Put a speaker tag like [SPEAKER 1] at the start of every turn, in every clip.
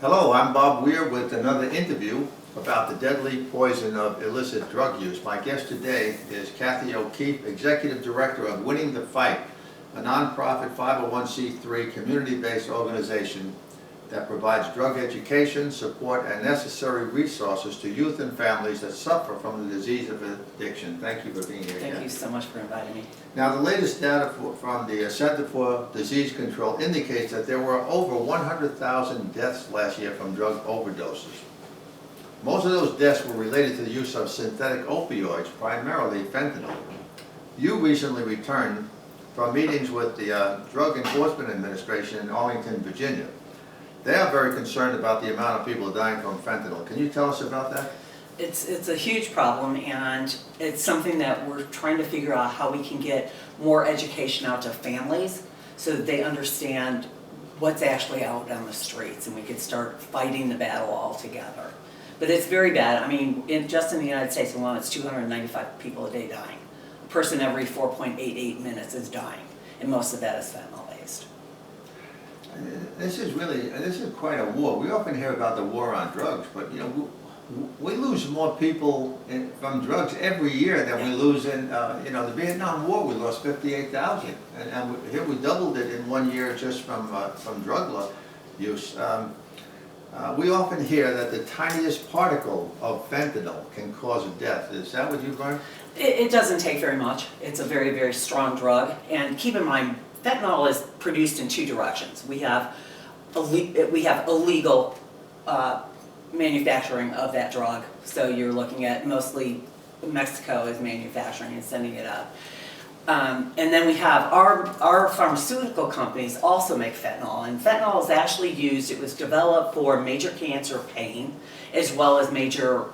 [SPEAKER 1] Hello, I'm Bob Weir with another interview about the deadly poison of illicit drug use. My guest today is Kathy O'Keefe, Executive Director of Winning the Fight, a nonprofit 501c3 community-based organization that provides drug education, support, and necessary resources to youth and families that suffer from the disease of addiction. Thank you for being here.
[SPEAKER 2] Thank you so much for inviting me.
[SPEAKER 1] Now, the latest data from the Center for Disease Control indicates that there were over 100,000 deaths last year from drug overdoses. Most of those deaths were related to the use of synthetic opioids, primarily fentanyl. You recently returned from meetings with the Drug Enforcement Administration in Arlington, Virginia. They are very concerned about the amount of people dying from fentanyl. Can you tell us about that?
[SPEAKER 2] It's a huge problem, and it's something that we're trying to figure out how we can get more education out to families so that they understand what's actually out on the streets, and we could start fighting the battle all together. But it's very bad. I mean, just in the United States alone, it's 295 people a day dying. A person every 4.88 minutes is dying, and most of that is fentanyl-based.
[SPEAKER 1] This is quite a war. We often hear about the war on drugs, but you know, we lose more people from drugs every year than we lose in, the Vietnam War. We lost 58,000, and here we doubled it in 1 year just from drug use. We often hear that the tiniest particle of fentanyl can cause a death. Is that what you've learned?
[SPEAKER 2] It doesn't take very much. It's a very, very strong drug, and keep in mind, fentanyl is produced in two directions. We have illegal manufacturing of that drug. So you're looking at mostly Mexico is manufacturing and sending it up. And then we have our pharmaceutical companies also make fentanyl, and fentanyl is actually used, it was developed for major cancer pain as well as major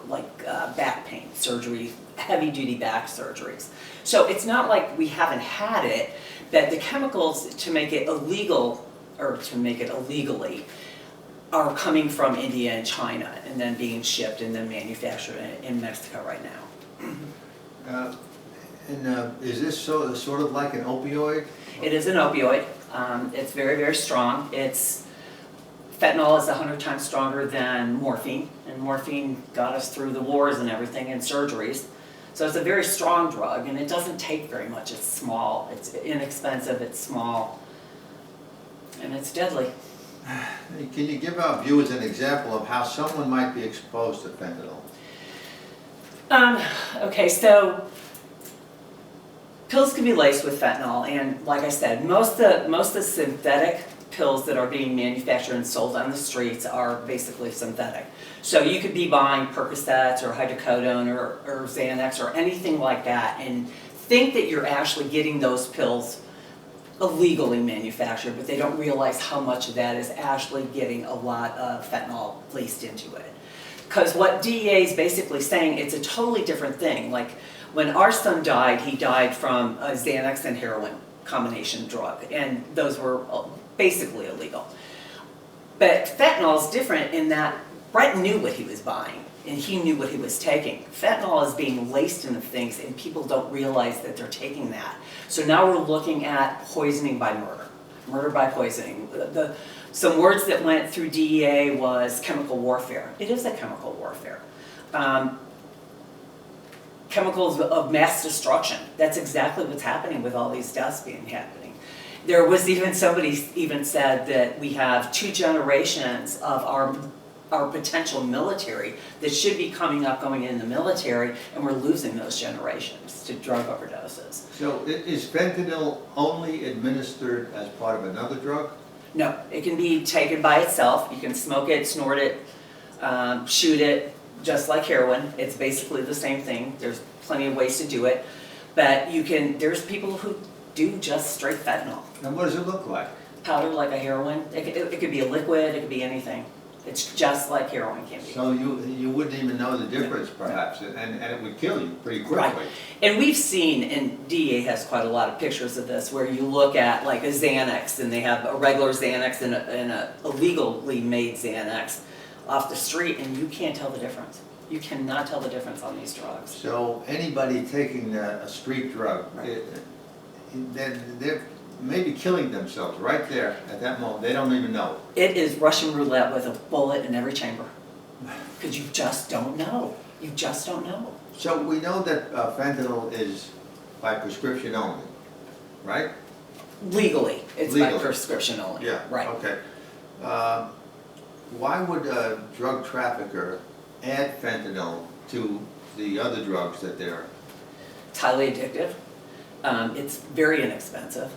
[SPEAKER 2] back pain surgery, heavy duty back surgeries. So it's not like we haven't had it, but the chemicals to make it illegal, or to make it illegally, are coming from India and China and then being shipped and then manufactured in Mexico right now.
[SPEAKER 1] Is this sort of like an opioid?
[SPEAKER 2] It is an opioid. It's very, very strong. Fentanyl is 100 times stronger than morphine, and morphine got us through the wars and everything and surgeries. So it's a very strong drug, and it doesn't take very much. It's small, it's inexpensive, it's small, and it's deadly.
[SPEAKER 1] Can you give our viewers an example of how someone might be exposed to fentanyl?
[SPEAKER 2] Okay, so pills can be laced with fentanyl, and like I said, most of the synthetic pills that are being manufactured and sold on the streets are basically synthetic. So you could be buying Percocets or hydrocodone or Xanax or anything like that and think that you're actually getting those pills illegally manufactured, but they don't realize how much of that is actually getting a lot of fentanyl laced into it. Because what DEA is basically saying, it's a totally different thing. Like when our son died, he died from a Xanax and heroin combination drug, and those were basically illegal. But fentanyl is different in that Brett knew what he was buying, and he knew what he was taking. Fentanyl is being laced into things, and people don't realize that they're taking that. So now we're looking at poisoning by murder, murder by poisoning. Some words that went through DEA was chemical warfare. It is a chemical warfare. Chemicals of mass destruction. That's exactly what's happening with all these deaths happening. There was even somebody even said that we have 2 generations of our potential military that should be coming up, going in the military, and we're losing those generations to drug overdoses.
[SPEAKER 1] So is fentanyl only administered as part of another drug?
[SPEAKER 2] No, it can be taken by itself. You can smoke it, snort it, shoot it, just like heroin. It's basically the same thing. There's plenty of ways to do it, but there's people who do just straight fentanyl.
[SPEAKER 1] And what does it look like?
[SPEAKER 2] Powder like a heroin. It could be a liquid, it could be anything. It's just like heroin can be.
[SPEAKER 1] So you wouldn't even know the difference, perhaps, and it would kill you pretty quickly.
[SPEAKER 2] Right. And we've seen, and DEA has quite a lot of pictures of this, where you look at like a Xanax, and they have a regular Xanax and a illegally made Xanax off the street, and you can't tell the difference. You cannot tell the difference on these drugs.
[SPEAKER 1] So anybody taking a street drug,
[SPEAKER 2] Right.
[SPEAKER 1] maybe killing themselves right there at that moment. They don't even know.
[SPEAKER 2] It is Russian roulette with a bullet in every chamber. Because you just don't know. You just don't know.
[SPEAKER 1] So we know that fentanyl is by prescription only, right?
[SPEAKER 2] Legally, it's by
[SPEAKER 1] Legally.
[SPEAKER 2] prescription only.
[SPEAKER 1] Yeah,
[SPEAKER 2] Right.
[SPEAKER 1] okay. Why would a drug trafficker add fentanyl to the other drugs that they're...
[SPEAKER 2] It's highly addictive. It's very inexpensive.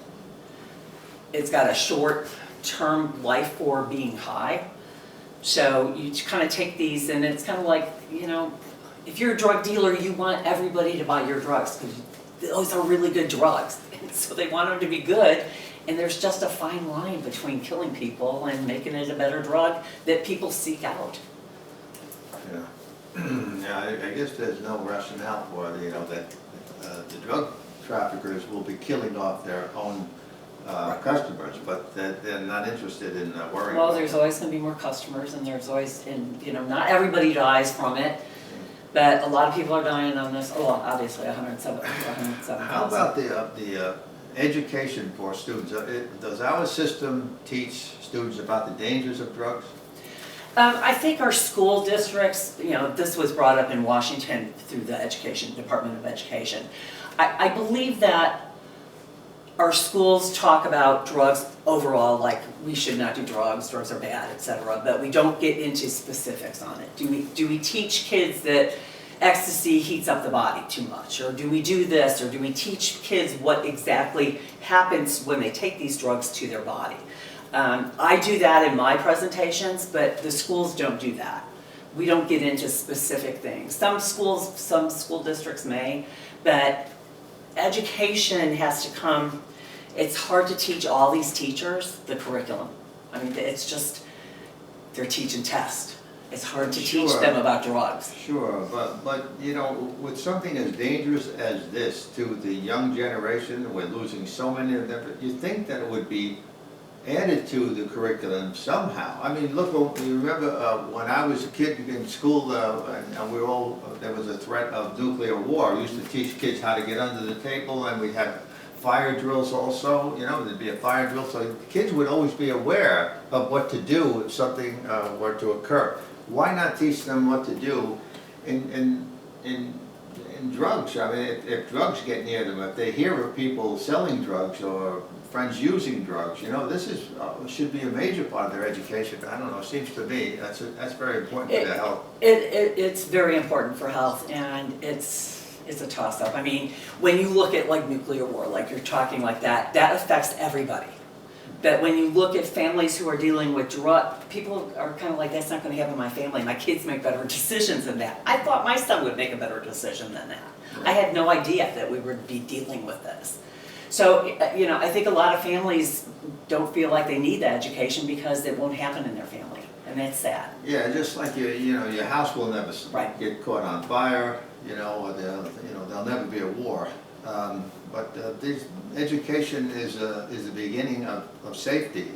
[SPEAKER 2] It's got a short-term life for being high. So you kind of take these, and it's kind of like, you know, if you're a drug dealer, you want everybody to buy your drugs because those are really good drugs. And so they want them to be good. And there's just a fine line between killing people and making it a better drug that people seek out.
[SPEAKER 1] Yeah. Yeah, I guess there's no rationale for it, you know, that the drug traffickers will be killing off their own customers, but they're not interested in worrying.
[SPEAKER 2] Well,
[SPEAKER 1] about
[SPEAKER 2] there's
[SPEAKER 1] it.
[SPEAKER 2] always going to be more customers, and there's always, and you know, not everybody dies from it, but a lot of people are dying on this. Oh, obviously, 107,000.
[SPEAKER 1] How about the education for students? Does our system teach students about the dangers of drugs?
[SPEAKER 2] I think our school districts, you know, this was brought up in Washington through the Department of Education. I believe that our schools talk about drugs overall, like we should not do drugs are bad, etc., but we don't get into specifics on it. Do we teach kids that ecstasy heats up the body too much? Or do we do this? Or do we teach kids what exactly happens when they take these drugs to their body? I do that in my presentations, but the schools don't do that. We don't get into specific things. Some schools, some school districts may, but education has to come. It's hard to teach all these teachers the curriculum. I mean, it's just, they're teach and test. It's hard to teach them about drugs.
[SPEAKER 1] Sure, but you know, with something as dangerous as this to the young generation, we're losing so many of them, you think that it would be added to the curriculum somehow. I mean, look, you remember when I was a kid in school, and we were all, there was a threat of nuclear war. We used to teach kids how to get under the table, and we had fire drills also, you know, there'd be a fire drill, so the kids would always be aware of what to do if something were to occur. Why not teach them what to do in drugs? I mean, if drugs get near them, if they hear of people selling drugs or friends using drugs, you know, this is should be a major part of their education. I don't know, it seems to me that's very important for their health.
[SPEAKER 2] It's very important for health, and it's a toss-up. I mean, when you look at like nuclear war, like you're talking like that affects everybody. But when you look at families who are dealing with drug, people are kind of like, that's not going to happen in my family. My kids make better decisions than that. I thought my son would make a better decision than that. Right. I had no idea that we would be dealing with this. So, you know, I think a lot of families don't feel like they need that education because it won't happen in their family, and that's sad. Yeah,
[SPEAKER 1] just like you know, your house will never get caught on fire, you know, or there'll never be a war. But this education is the beginning of safety.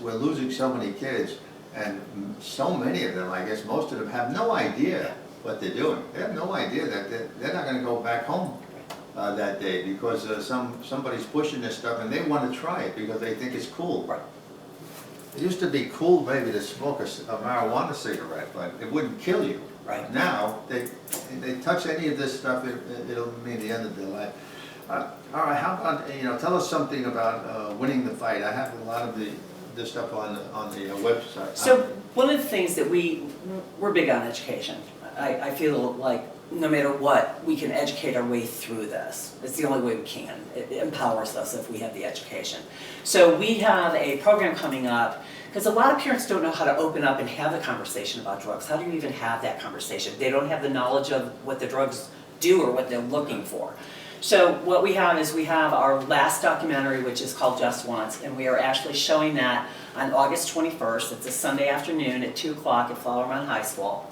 [SPEAKER 1] We're losing so many kids, and so many of them, I guess most of them, have no idea what they're doing. They have no idea that they're not going to go back home that day because somebody's pushing this stuff and they want to try it because they think it's cool.
[SPEAKER 2] Right.
[SPEAKER 1] It used to be cool maybe to smoke a marijuana cigarette, but it wouldn't kill you.
[SPEAKER 2] Right.
[SPEAKER 1] Now, they touch any of this stuff, it'll mean the end of their life. All right, how about, you know, tell us something about winning the fight. I have a lot of this stuff on the website.
[SPEAKER 2] So one of the things that we're big on education. I feel like no matter what, we can educate our way through this. It's the only way we can. It empowers us if we have the education. So we have a program coming up, because a lot of parents don't know how to open up and have the conversation about drugs. How do you even have that conversation? They don't have the knowledge of what the drugs do or what they're looking for. So what we have is we have our last documentary, which is called Just Once, and we are actually showing that on August 21st. It's a Sunday afternoon at 2 o'clock at Flower Mound High School.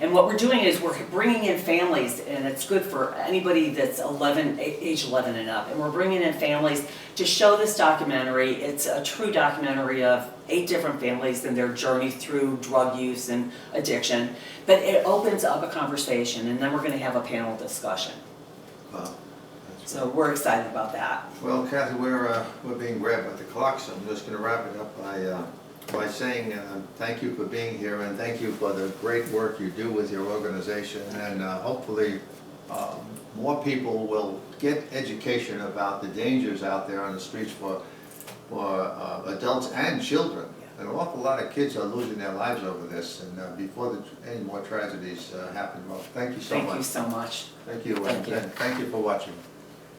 [SPEAKER 2] And what we're doing is we're bringing in families, and it's good for anybody that's age 11 and up. And we're bringing in families to show this documentary. It's a true documentary of 8 different families and their journey through drug use and addiction. But it opens up a conversation, and then we're going to have a panel discussion.
[SPEAKER 1] Wow.
[SPEAKER 2] So we're excited about that.
[SPEAKER 1] Well, Kathy, we're being grabbed by the clock, so I'm just gonna wrap it up by saying thank you for being here, and thank you for the great work you do with your organization, and hopefully more people will get education about the dangers out there on the streets for adults and children. An awful lot of kids are losing their lives over this, and before any more tragedies happen. Well, thank you so much.
[SPEAKER 2] Thank you so much.
[SPEAKER 1] Thank you,
[SPEAKER 2] Thank you.
[SPEAKER 1] and thank you for watching.